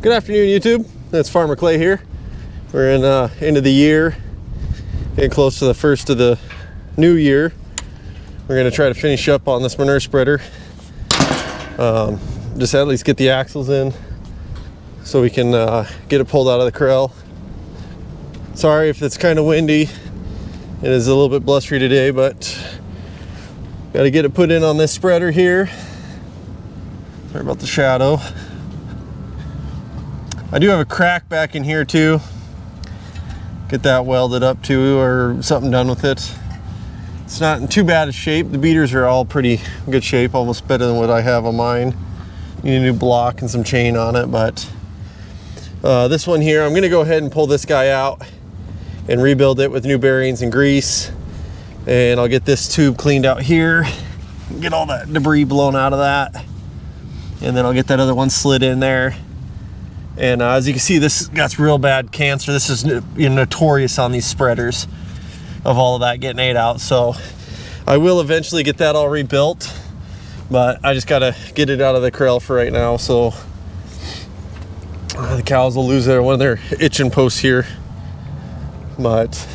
Good afternoon, YouTube. It's Farmer Clay here. We're in end of the year, getting close to the first of the new year. We're going to try to finish up on this manure spreader. Just at least get the axles in so we can get it pulled out of the corral. Sorry if it's kind of windy. It is a little bit blustery today, but got to get it put in on this spreader here. Sorry about the shadow. I do have a crack back in here too. Get that welded up too, or something done with it. It's not in too bad a shape. The beaters are all pretty good shape, almost better than what I have on mine. Need a new block and some chain on it, but this one here, I'm gonna go ahead and pull this guy out and rebuild it with new bearings and grease. And I'll get this tube cleaned out here, get all that debris blown out of that. And then I'll get that other one slid in there. And as you can see, this got real bad cancer. This is notorious on these spreaders of all of that getting ate out. So I will eventually get that all rebuilt, but I just gotta get it out of the corral for right now. So the cows will lose one of their itching posts here. But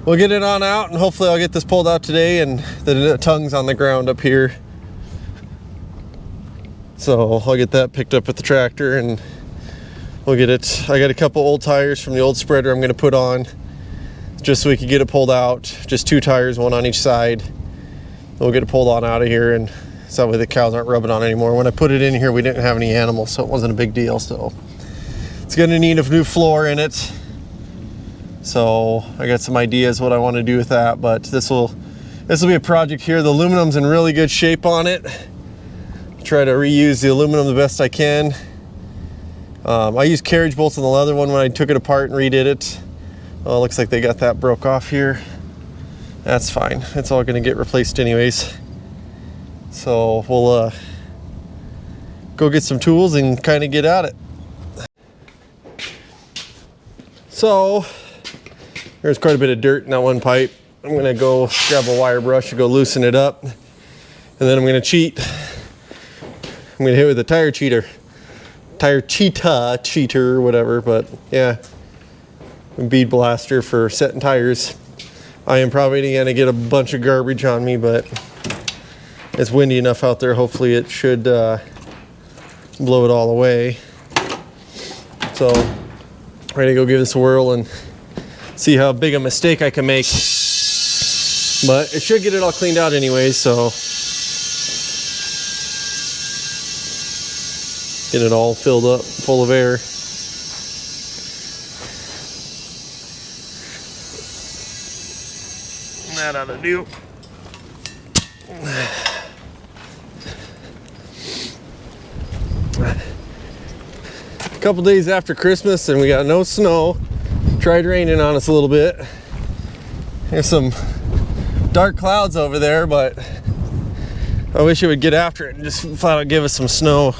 we'll get it on out, and hopefully I'll get this pulled out today, and the tongue's on the ground up here. So I'll get that picked up with the tractor and we'll get it. I got a couple old tires from the old spreader I'm going to put on just so we can get it pulled out. Just 2 tires, 1 on each side. We'll get it pulled on out of here, and so that way the cows aren't rubbing on anymore. When I put it in here, we didn't have any animals, so it wasn't a big deal. So it's going to need a new floor in it. So I got some ideas what I want to do with that, but this will be a project here. The aluminum's in really good shape on it. Try to reuse the aluminum the best I can. I used carriage bolts on the leather one when I took it apart and redid it. Oh, looks like they got that broke off here. That's fine. It's all going to get replaced anyways. So we'll go get some tools and kind of get at it. So there's quite a bit of dirt in that one pipe. I'm going to go grab a wire brush and go loosen it up. And then I'm going to cheat. I'm going to hit it with a tire cheater, whatever, but yeah, a bead blaster for setting tires. I am probably going to get a bunch of garbage on me, but it's windy enough out there. Hopefully it should blow it all away. So ready to go give this a whirl and see how big a mistake I can make. But it should get it all cleaned out anyway, so get it all filled up, full of air. That ought to do. A couple days after Christmas, and we got no snow. Tried raining on us a little bit. There's some dark clouds over there, but I wish it would get after it and just flat out give us some snow.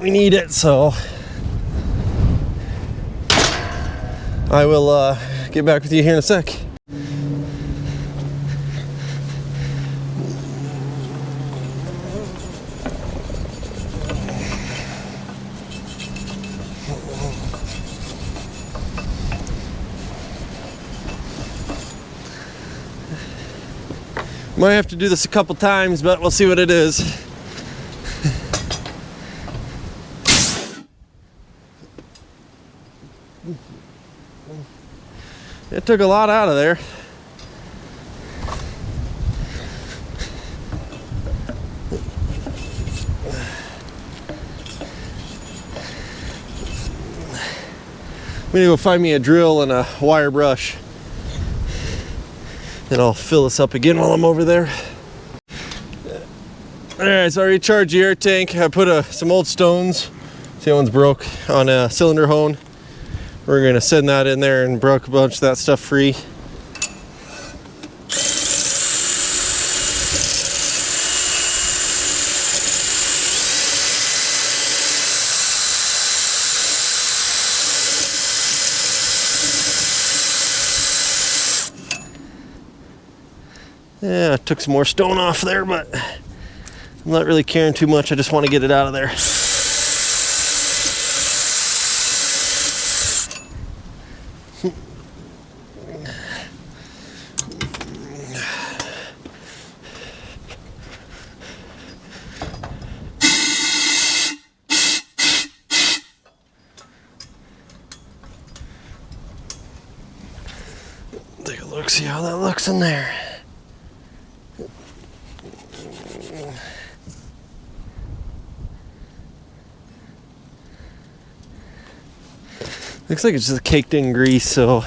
We need it, so I will get back with you here in a sec. Might have to do this a couple times, but we'll see what it is. It took a lot out of there. I'm gonna go find me a drill and a wire brush, and I'll fill this up again while I'm over there. Alright, so I recharged the air tank. I put some old stones, see that one's broke, on a cylinder hone. We're going to send that in there and broke a bunch of that stuff free. Yeah, I took some more stone off there, but I'm not really caring too much. I just want to get it out of there. look, see how that looks in there. Looks like it's just caked in grease, so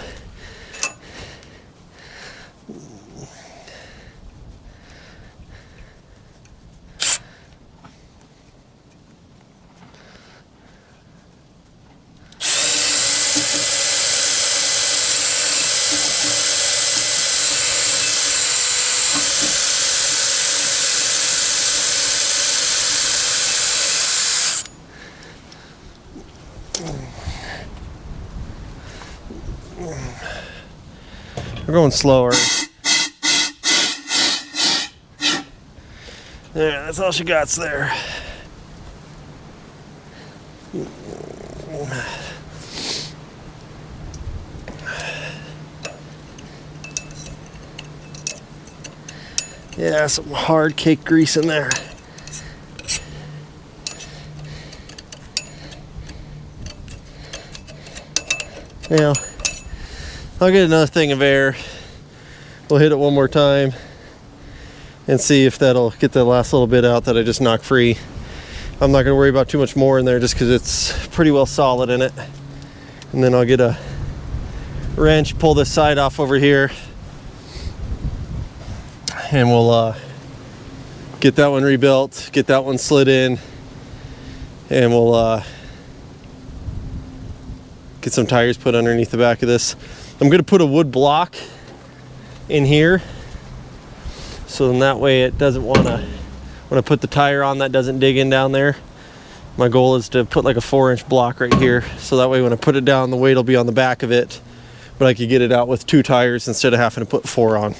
we're going slower. Yeah, that's all she got there. Yeah, some hard cake grease in there. Yeah, I'll get another thing of air. We'll hit it one more time and see if that'll get the last little bit out that I just knocked free. I'm not going to worry about too much more in there just because it's pretty well solid in it. And then I'll get a wrench, pull this side off over here, and we'll get that one rebuilt, get that one slid in, and we'll get some tires put underneath the back of this. I'm going to put a wood block in here, so then that way it doesn't want to, when I put the tire on, that doesn't dig in down there. My goal is to put like a 4-inch block right here, so that way when I put it down, the weight will be on the back of it, but I could get it out with 2 tires instead of having to put 4 on.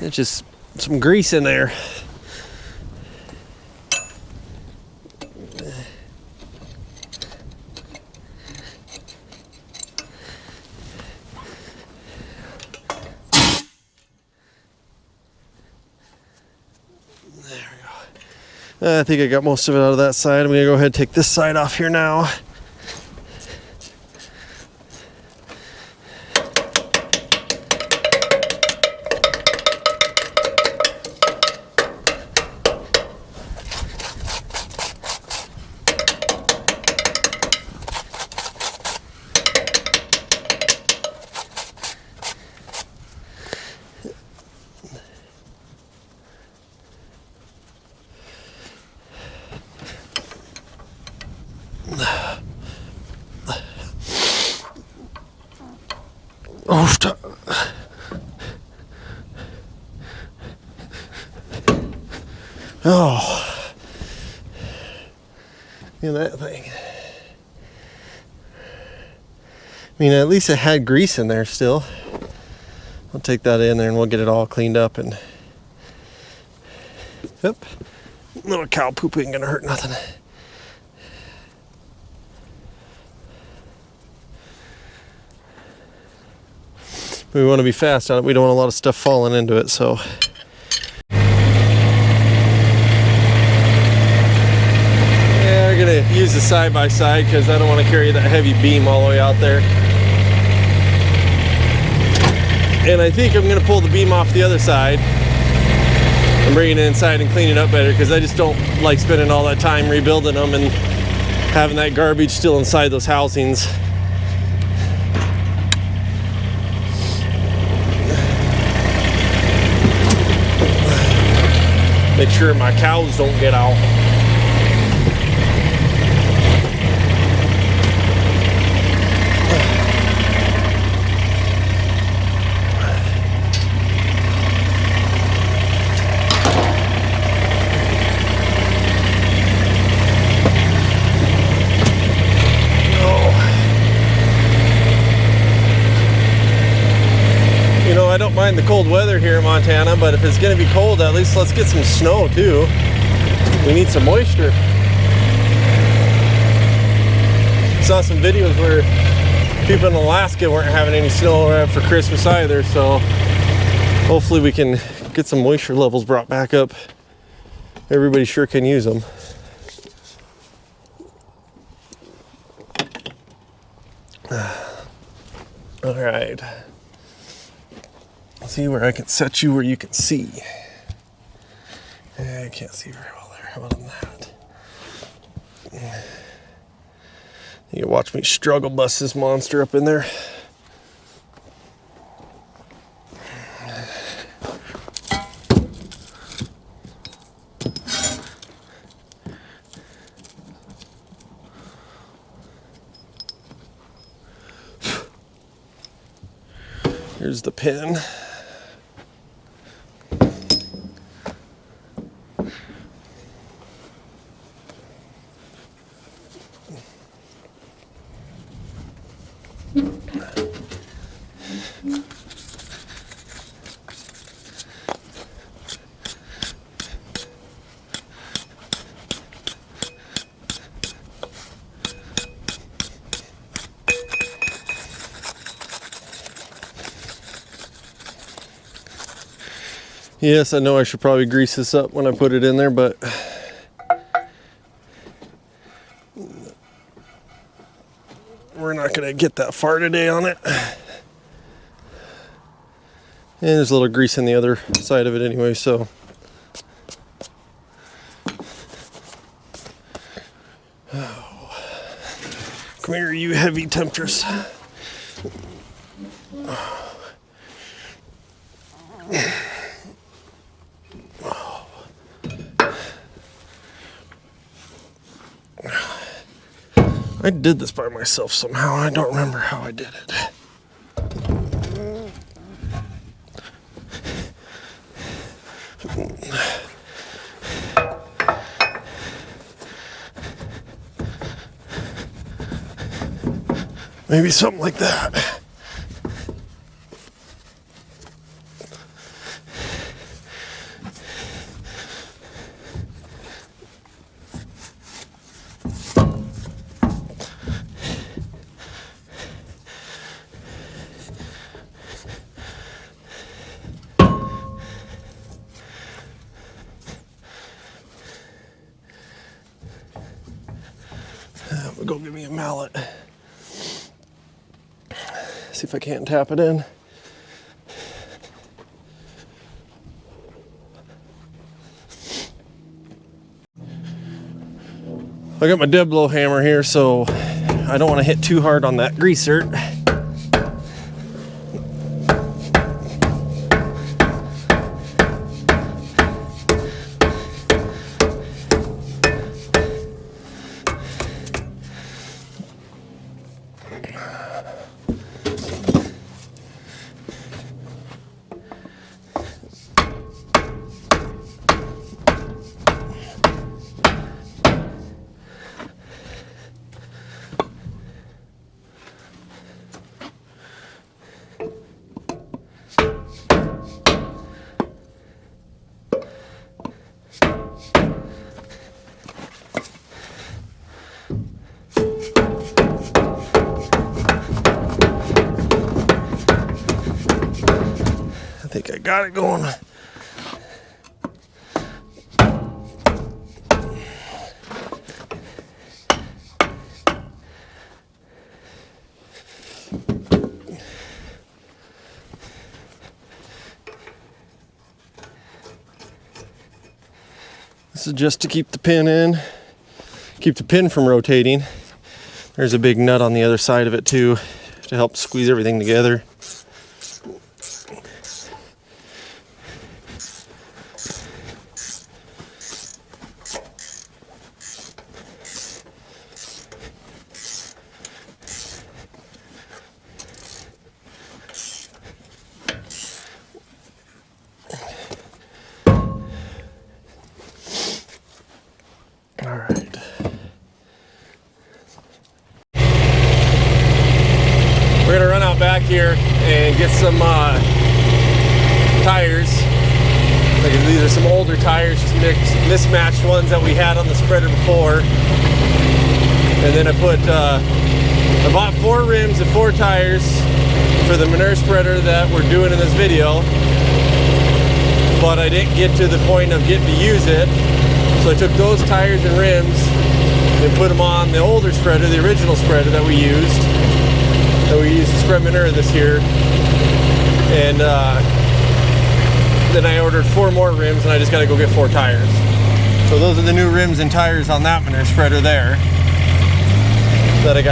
It's just some grease in there. There we go. I think I got most of it out of that side. I'm going to go ahead and take this side off here now. Oh, stop. Oh, look at that thing. I mean, at least it had grease in there still. I'll take that in there and we'll get it all cleaned up. And yep, little cow poop ain't gonna hurt nothing. We want to be fast on it. We don't want a lot of stuff falling into it, so. Yeah, we're gonna use the side-by-side because I don't want to carry that heavy beam all the way out there. And I think I'm gonna pull the beam off the other side and bring it inside and clean it up better, because I just don't like spending all that time rebuilding them and having that garbage still inside those housings. Make sure my cows don't get out. mind the cold weather here in Montana, but if it's going to be cold, at least let's get some snow too. We need some moisture. Saw some videos where people in Alaska weren't having any snow for Christmas either, so hopefully we can get some moisture levels brought back up. Everybody sure can use them. All right. Let's see where I can set you where you can see. I can't see very well there. How about on that? You can watch me struggle bust this monster up in there. Here's the pin. Yes, I know I should probably grease this up when I put it in there, but we're not going to get that far today on it. And there's a little grease in the other side of it anyway, so. Oh. Come here, you heavy temptress. I did this by myself somehow. I don't remember how I did it. Maybe something like that. Go give me a mallet. See if I can't tap it in. I got my dead blow hammer here, so I don't want to hit too hard on that greaser. I think I got it going. This is just to keep the pin in, keep the pin from rotating. There's a big nut on the other side of it too to help squeeze everything together. All right. We're gonna run out back here and get some Like these are some older tires, just mismatched ones that we had on the spreader before. And then I bought 4 rims and 4 tires for the manure spreader that we're doing in this video, but I didn't get to the point of getting to use it. So I took those tires and rims and put them on the older spreader, the original spreader that we used to spread manure this year. And then I ordered 4 more rims, and I just got to go get 4 tires. So those are the new rims and tires on that manure spreader there that I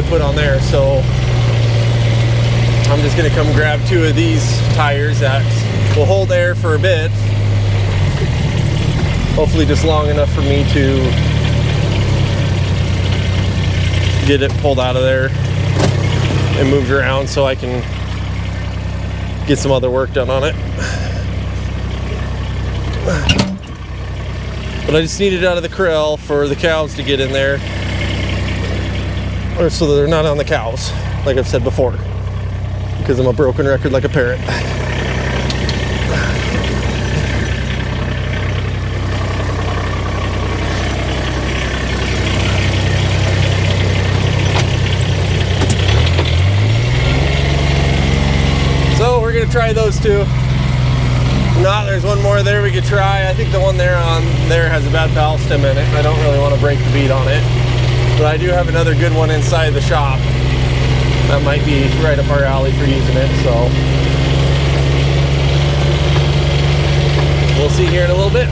put on there. So I'm just gonna come grab 2 of these tires that will hold air for a bit. Hopefully just long enough for me to get it pulled out of there and moved around so I can get some other work done on it. But I just need it out of the corral for the cows to get in there, or so they're not on the cows, like I've said before, because I'm a broken record like a parrot. So we're gonna try those 2. No, there's one more there we could try. I think the one there on there has a bad valve stem in it. I don't really want to break the bead on it, but I do have another good one inside the shop that might be right up our alley for using it. So we'll see here in a little bit.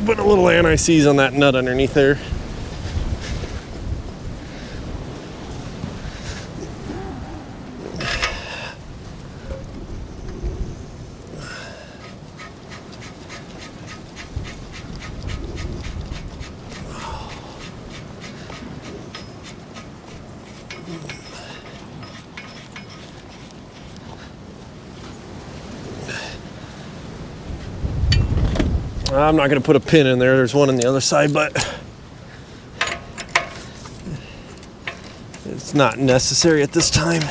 Put a little anti-seize on that nut underneath there. I'm not going to put a pin in there. There's one on the other side, but it's not necessary at this time.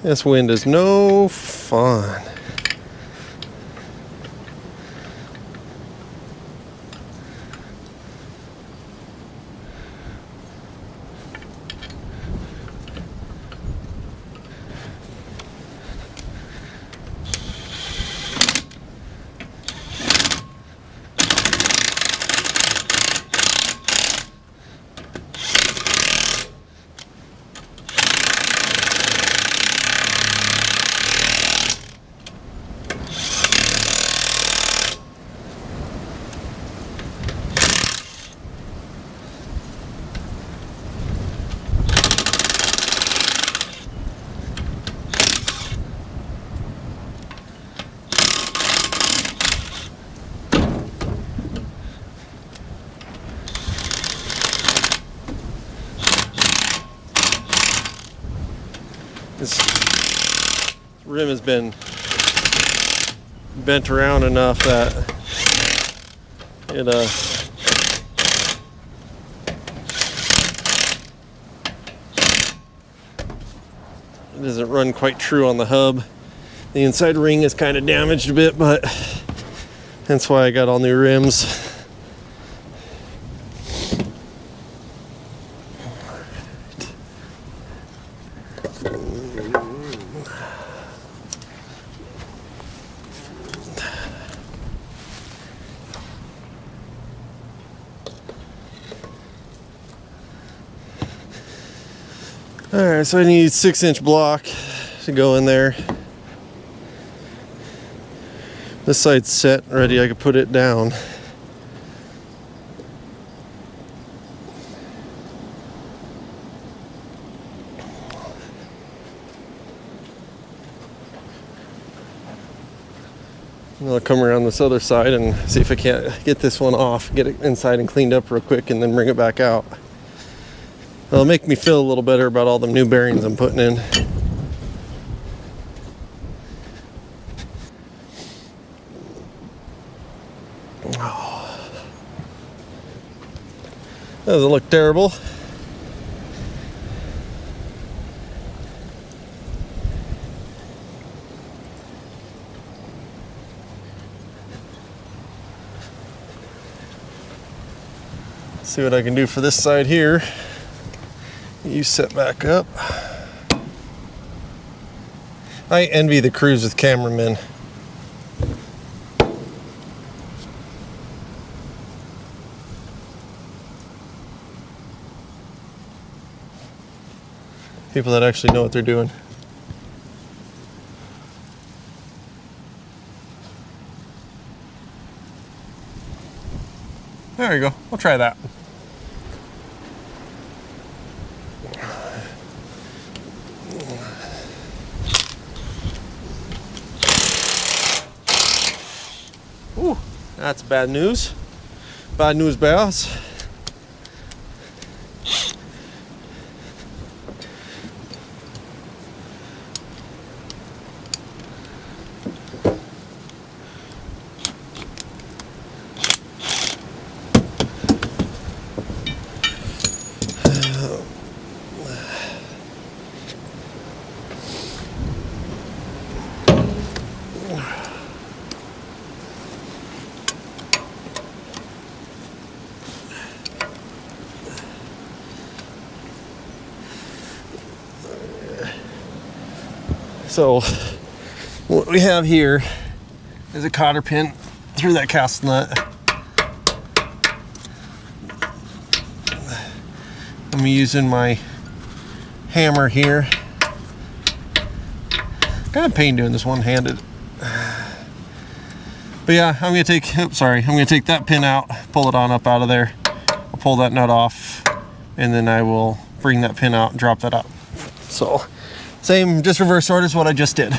This wind is no fun. This rim has been bent around enough that it doesn't run quite true on the hub. The inside ring is kind of damaged a bit, but That's why I got all new rims. Alright, so I need 6-inch block to go in there. This side's set, ready, I could put it down. And I'll come around this other side and see if I can't get this one off, get it inside and cleaned up real quick, and then bring it back out. It'll make me feel a little better about all the new bearings I'm putting in. Oh. That doesn't look terrible. See what I can do for this side here. You set back up. I envy the crews with cameramen. People that actually know what they're doing. There you go. We'll try that. Ooh, that's bad news. Bad news, boss. So what we have here is a cotter pin through that cast nut. I'm using my hammer here. Kind of pain doing this one-handed. But yeah, I'm gonna take, I'm gonna take that pin out, pull it on up out of there. I'll pull that nut off, and then I will bring that pin out and drop that up. So, same, just reverse order is what I just did.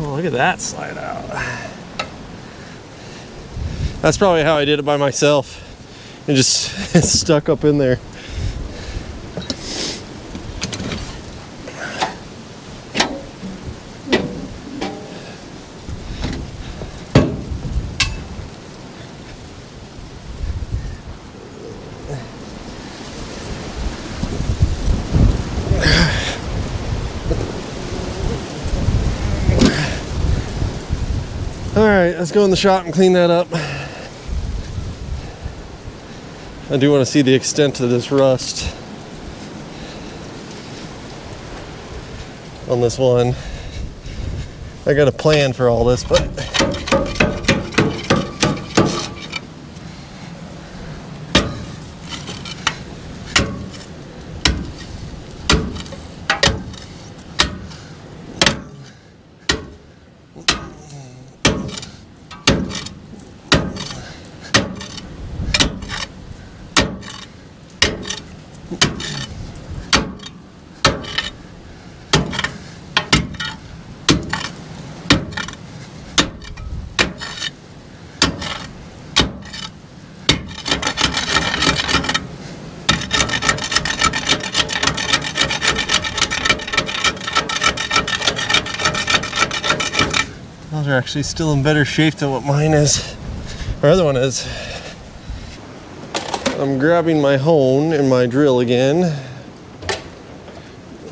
Oh, look at that slide out. That's probably how I did it by myself. And just it's stuck up in there. Alright, let's go in the shop and clean that up. I do want to see the extent of this rust on this one. I got a plan for all this, but Those are actually still in better shape than what mine is. Our other one is. I'm grabbing my hone and my drill again.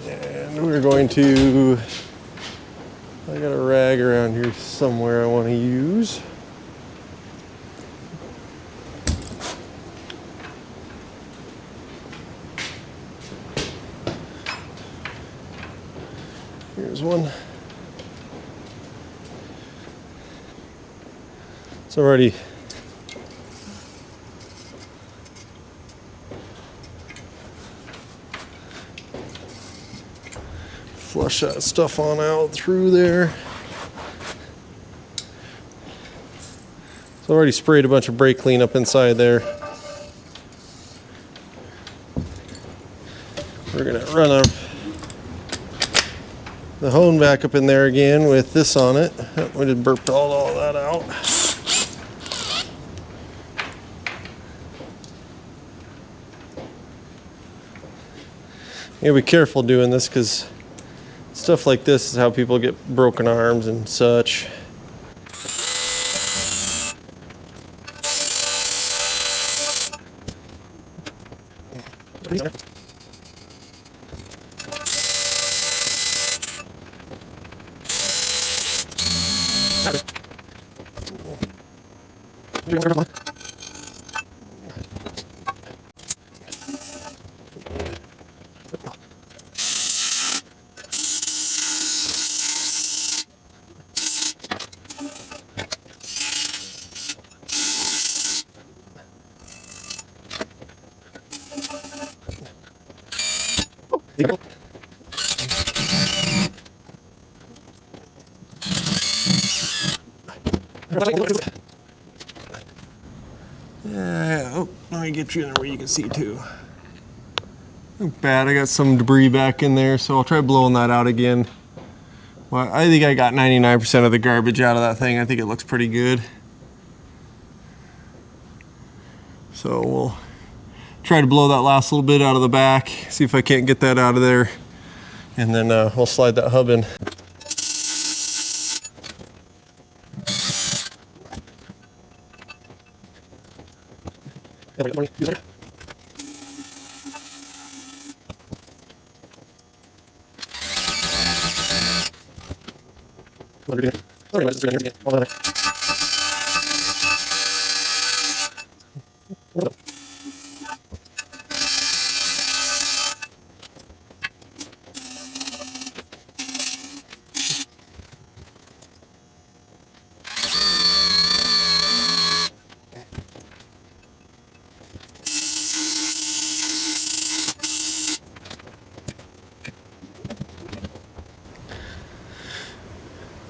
And we're going to, I got a rag around here somewhere I want to use. Here's one. It's already flush that stuff on out through there. It's already sprayed a bunch of brake cleanup inside there. We're gonna run the hone back up in there again with this on it. We just burped all that out. You gotta be careful doing this because stuff like this is how people get broken arms and such. Yeah, oh, let me get you in there where you can see too. Not bad, I got some debris back in there, so I'll try blowing that out again. Well, I think I got 99% of the garbage out of that thing. I think it looks pretty good. So we'll try to blow that last little bit out of the back, see if I can't get that out of there, and then we'll slide that hub in.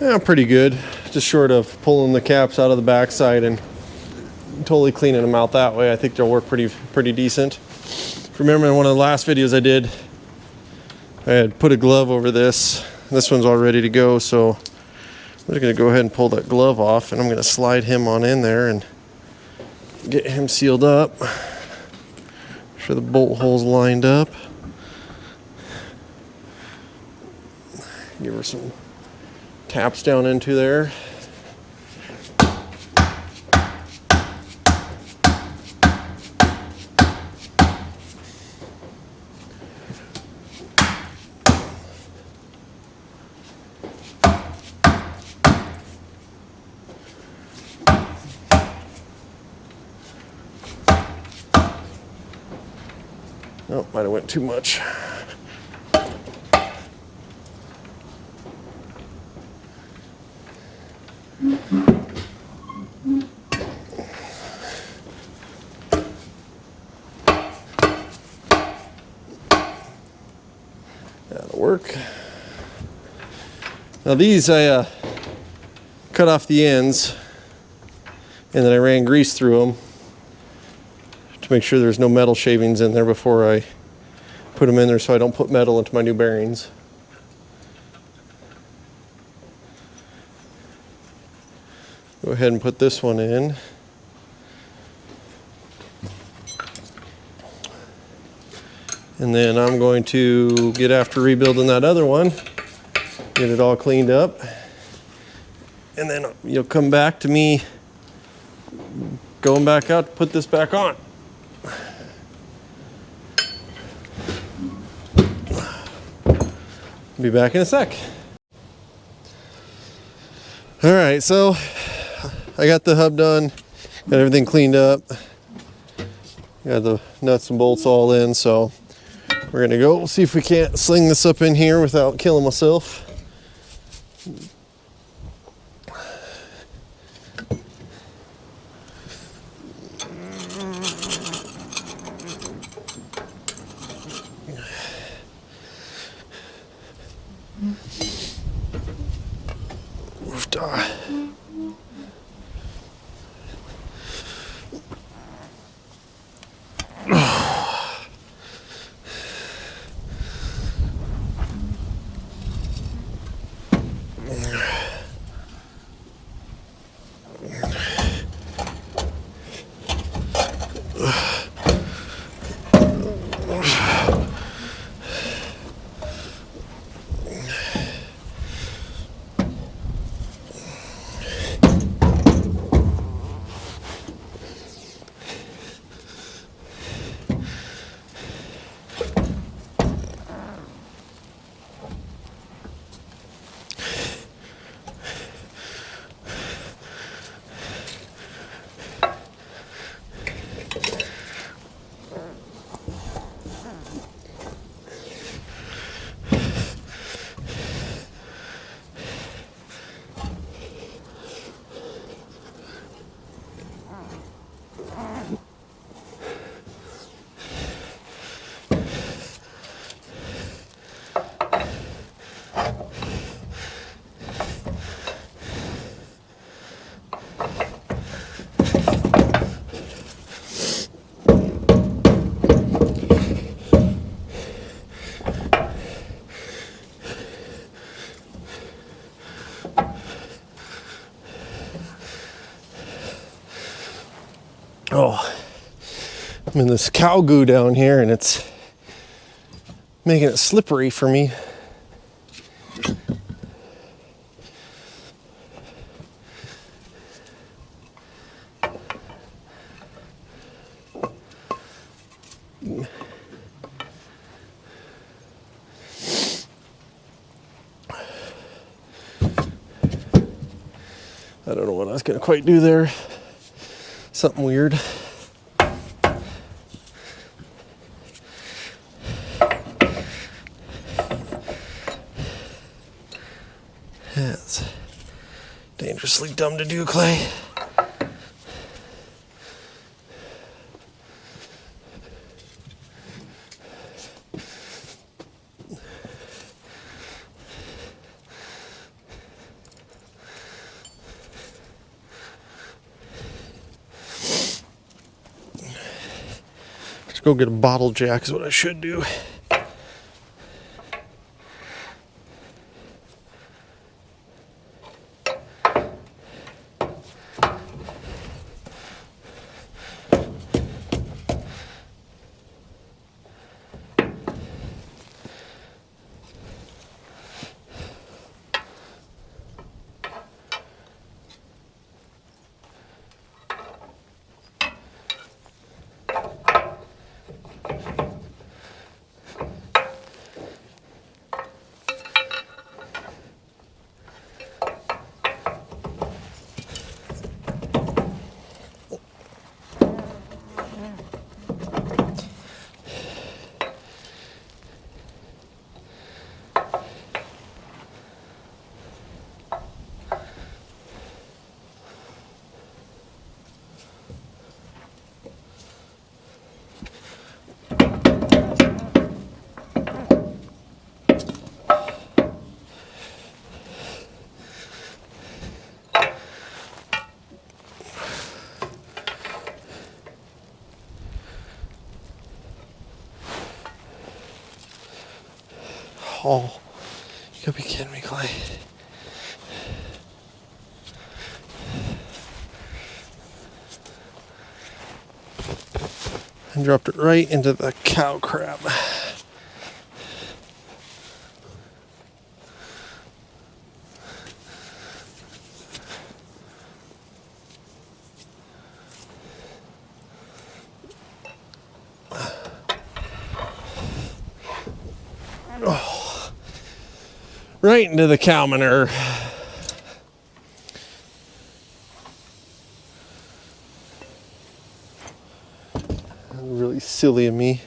Yeah, pretty good. Just short of pulling the caps out of the backside and totally cleaning them out that way. I think they'll work pretty decent. Remember in one of the last videos I did, I had put a glove over this. This one's all ready to go, so I'm just gonna go ahead and pull that glove off, and I'm gonna slide him on in there and get him sealed up. Make sure the bolt hole's lined up. Give her some taps down into there. Oh, might have went too much. That'll work. Now these I cut off the ends and then I ran grease through them to make sure there's no metal shavings in there before I put them in there, so I don't put metal into my new bearings. Go ahead and put this one in. And then I'm going to get after rebuilding that other one, get it all cleaned up, and then you'll come back to me going back out to put this back on. Be back in a sec. All right, so I got the hub done, got everything cleaned up, got the nuts and bolts all in, so we're gonna go see if we can't sling this up in here without killing myself. Oh, I'm in this cow goo down here and it's making it slippery for me. I don't know what I was gonna quite do there. Something weird. That's dangerously dumb to do, Clay. Go get a bottle jack is what I should do. Oh, you gotta be kidding me, Clay. And dropped it right into the cow crap. Oh, right into the cow manure. Really silly of me.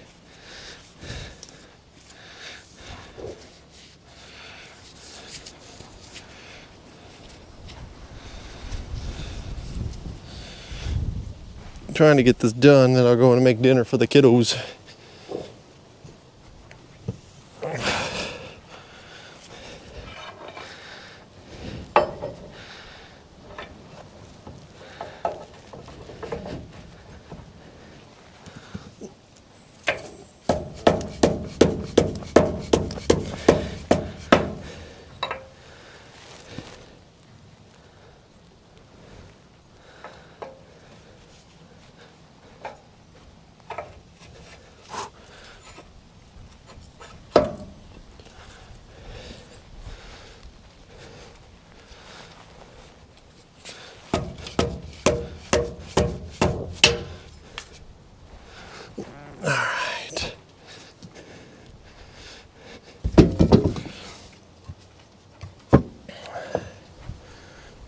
I'm trying to get this done, then I'll go and make dinner for the kiddos.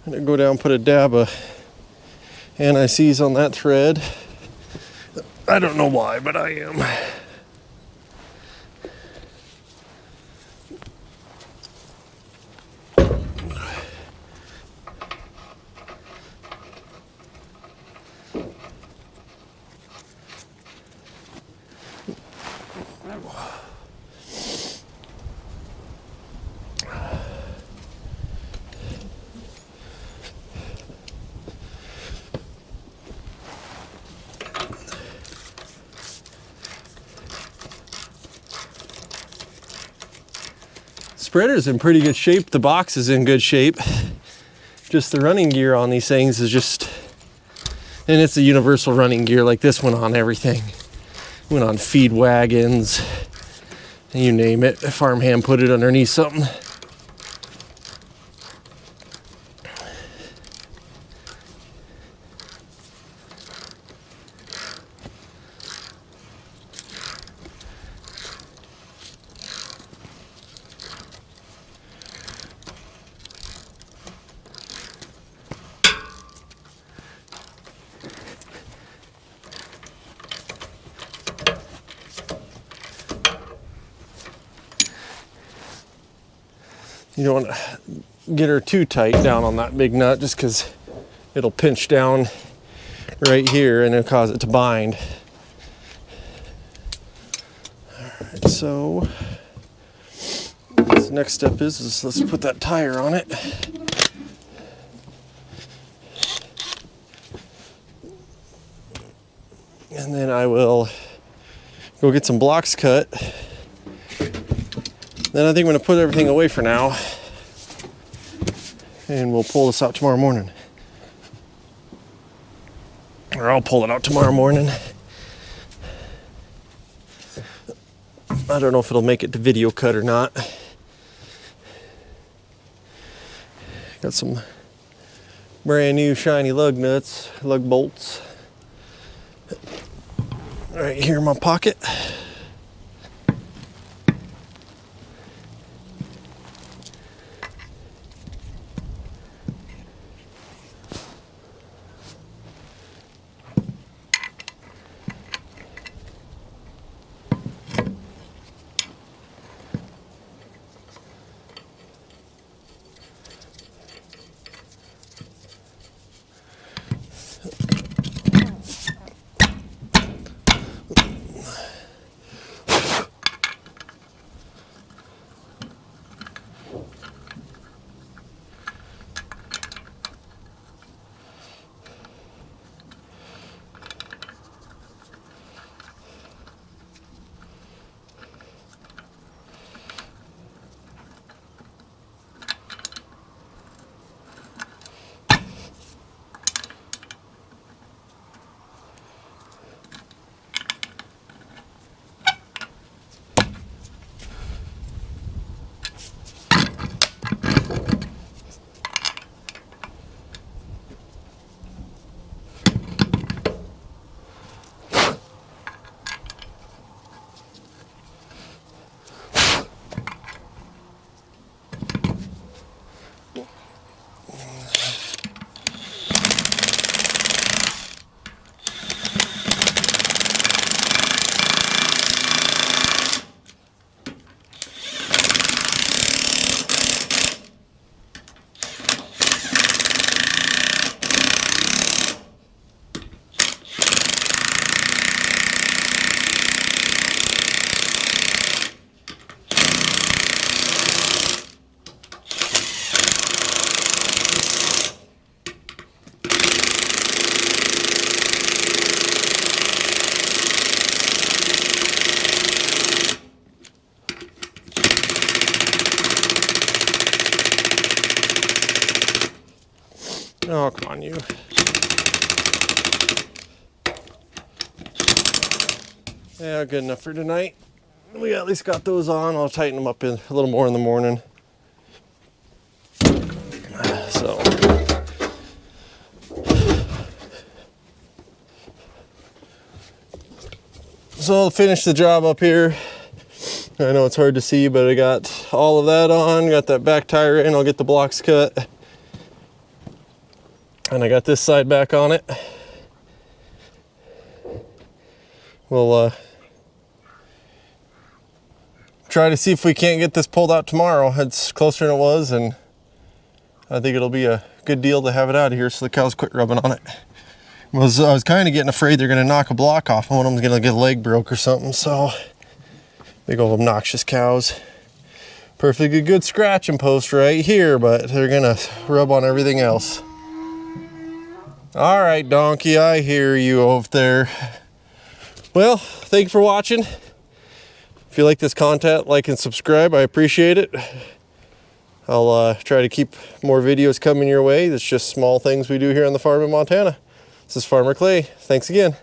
I'm gonna go down and put a dab of anti-seize on that thread. I don't know why, but I am. Spreader's in pretty good shape. The box is in good shape. Just the running gear on these things is just, and it's a universal running gear. Like this went on everything. Went on feed wagons, you name it. Farmhand put it underneath something. You don't want to get her too tight down on that big nut just because it'll pinch down right here and it'll cause it to bind. Alright, so this next step is let's put that tire on it. And then I will go get some blocks cut. Then I think I'm going to put everything away for now. And we'll pull this out tomorrow morning. Or I'll pull it out tomorrow morning. I don't know if it'll make it to video cut or not. Got some brand new shiny lug nuts, lug bolts. Right here in my pocket. work on you. Yeah, good enough for tonight. We at least got those on. I'll tighten them up a little more in the morning. So I'll finish the job up here. I know it's hard to see, but I got all of that on, got that back tire in, I'll get the blocks cut. And I got this side back on it. We'll try to see if we can't get this pulled out tomorrow. It's closer than it was, and I think it'll be a good deal to have it out of here so the cows quit rubbing on it. I was kind of getting afraid they're gonna knock a block off. One of them's gonna get a leg broke or something, so. Big old obnoxious cows. Perfectly good scratching post right here, but they're gonna rub on everything else. All right, donkey, I hear you over there. Well, thank you for watching. If you like this content, like and subscribe, I appreciate it. I'll try to keep more videos coming your way. It's just small things we do here on the farm in Montana. This is Farmer Clay. Thanks again.